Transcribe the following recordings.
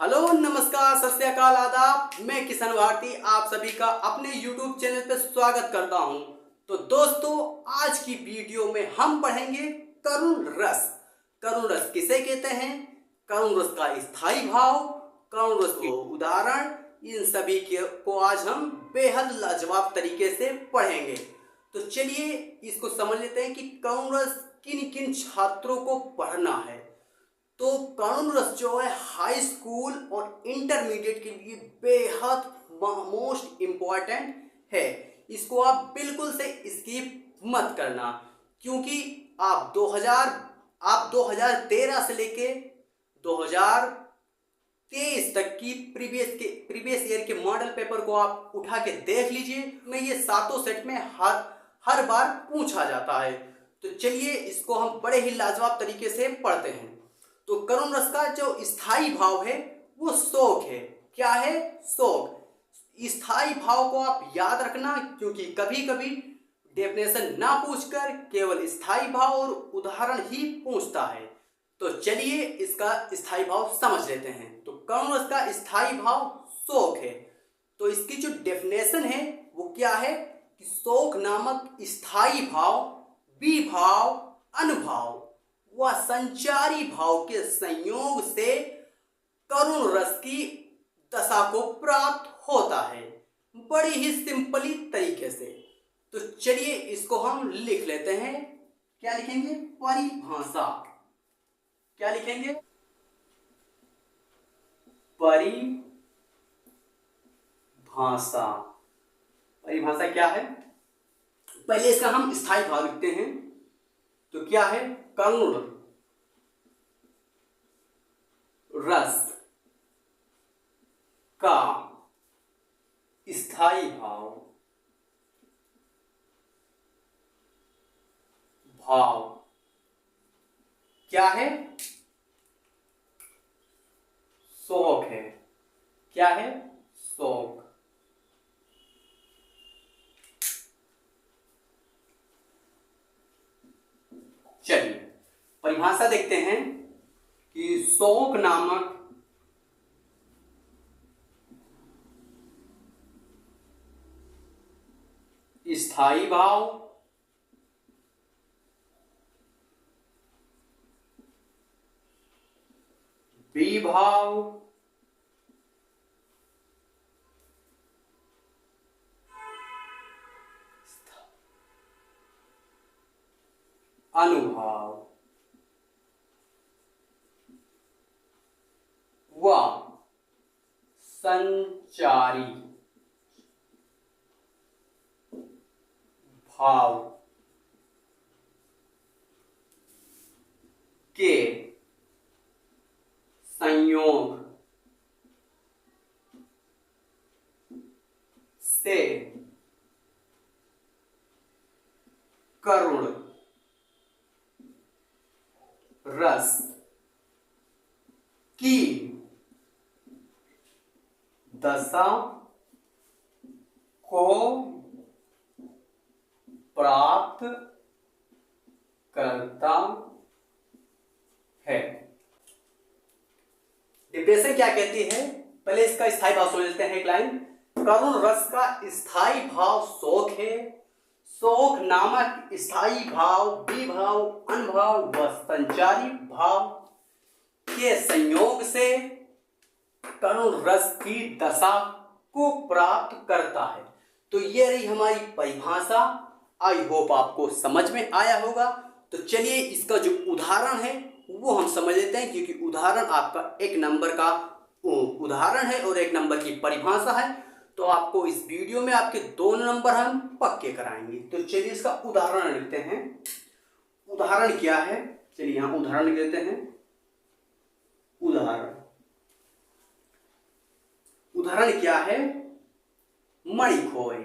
Hello नमस्कार सत श्री अकाल आदाब। मैं किशन भारती आप सभी का अपने YouTube चैनल पर स्वागत करता हूं। तो दोस्तों आज की वीडियो में हम पढ़ेंगे करुण रस। करुण रस किसे कहते हैं, करुण रस का स्थायी भाव, करुण रस के उदाहरण, इन सभी को आज हम बेहद लाजवाब तरीके से पढ़ेंगे। तो चलिए इसको समझ लेते हैं कि करुण रस किन किन छात्रों को पढ़ना है। तो करुण रस जो है हाई स्कूल और इंटरमीडिएट के लिए बेहद मोस्ट इम्पॉर्टेंट है। इसको आप बिल्कुल से स्किप मत करना, क्योंकि आप 2013 से लेके 2023 तक की प्रीवियस ईयर के मॉडल पेपर को आप उठा के देख लीजिए। में ये सातों सेट में हर बार पूछा जाता है। तो चलिए इसको हम बड़े ही लाजवाब तरीके से पढ़ते हैं। तो करुण रस का जो स्थायी भाव है वो शोक है। क्या है? शोक। स्थायी भाव को आप याद रखना, क्योंकि कभी कभी डेफिनेशन ना पूछकर केवल स्थायी भाव और उदाहरण ही पूछता है। तो चलिए इसका स्थायी भाव समझ लेते हैं। तो करुण रस का स्थायी भाव शोक है। तो इसकी जो डेफिनेशन है वो क्या है कि शोक नामक स्थायी भाव विभाव, अनुभाव व संचारी भाव के संयोग से करुण रस की दशा को प्राप्त होता है, बड़ी ही सिंपली तरीके से। तो चलिए इसको हम लिख लेते हैं। क्या लिखेंगे? परिभाषा। क्या लिखेंगे? परिभाषा। परिभाषा क्या है? पहले इसका हम स्थायी भाव लिखते हैं। तो क्या है? करुण रस का स्थायी भाव क्या है? शोक है। क्या है? शोक। चलिए परिभाषा देखते हैं कि शोक नामक स्थायी भाव विभाव अनुभाव व संचारी भाव के संयोग से करुण रस की दशा को प्राप्त करता है। डिप्रेशन क्या कहती है? पहले इसका स्थायी भाव समझ लेते हैं। एक लाइन, करुण रस का स्थायी भाव शोक है। शोक नामक स्थायी भाव विभाव, अनुभाव व संचारी भाव के संयोग से करुण रस की दशा को प्राप्त करता है। तो ये रही हमारी परिभाषा। आई होप आपको समझ में आया होगा। तो चलिए इसका जो उदाहरण है वो हम समझ लेते हैं, क्योंकि उदाहरण आपका एक नंबर का उदाहरण है और एक नंबर की परिभाषा है। तो आपको इस वीडियो में आपके 2 नंबर हम पक्के कराएंगे। तो चलिए इसका उदाहरण लिखते हैं। उदाहरण क्या है? चलिए यहां उदाहरण लिख देते हैं। उदाहरण क्या है? मणि खोए।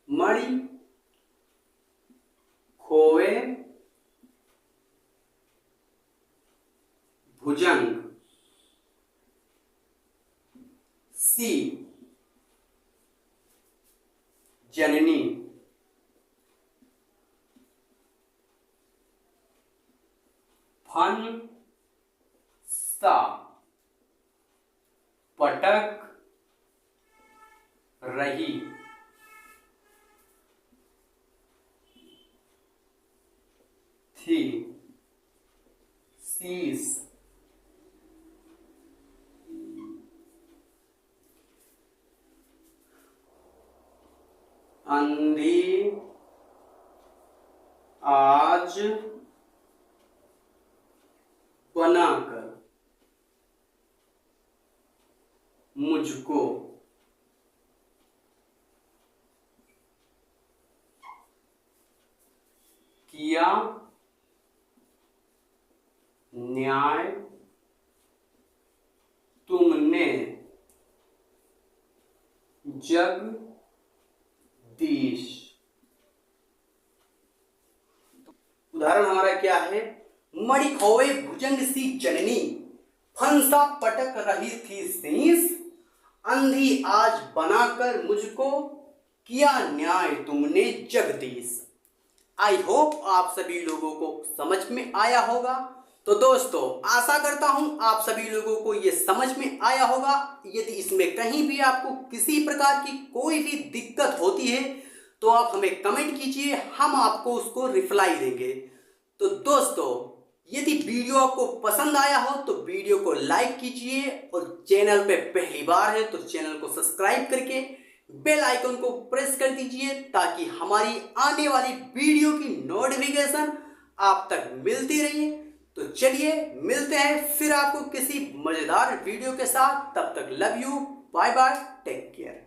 मणि खोए भुजंग सी जननी फन सा पटक रही थी। शीश अंधी आज बनाकर मुझको किया न्याय तुमने जगदीश। उदाहरण हमारा क्या है? मणि खोए भुजंग सी जननी, फंसा पटक रही थी शीश, अंधी आज बनाकर मुझको किया न्याय तुमने जगदीश। आई होप आप सभी लोगों को समझ में आया होगा। तो दोस्तों आशा करता हूं आप सभी लोगों को ये समझ में आया होगा। यदि इसमें कहीं भी आपको किसी प्रकार की कोई भी दिक्कत होती है तो आप हमें कमेंट कीजिए, हम आपको उसको रिप्लाई देंगे। तो दोस्तों यदि वीडियो आपको पसंद आया हो तो वीडियो को लाइक कीजिए और चैनल पे पहली बार है तो चैनल को सब्सक्राइब करके बेल आइकन को प्रेस कर दीजिए ताकि हमारी आने वाली वीडियो की नोटिफिकेशन आप तक मिलती रहे। तो चलिए मिलते हैं फिर आपको किसी मजेदार वीडियो के साथ। तब तक love you, bye bye, take care.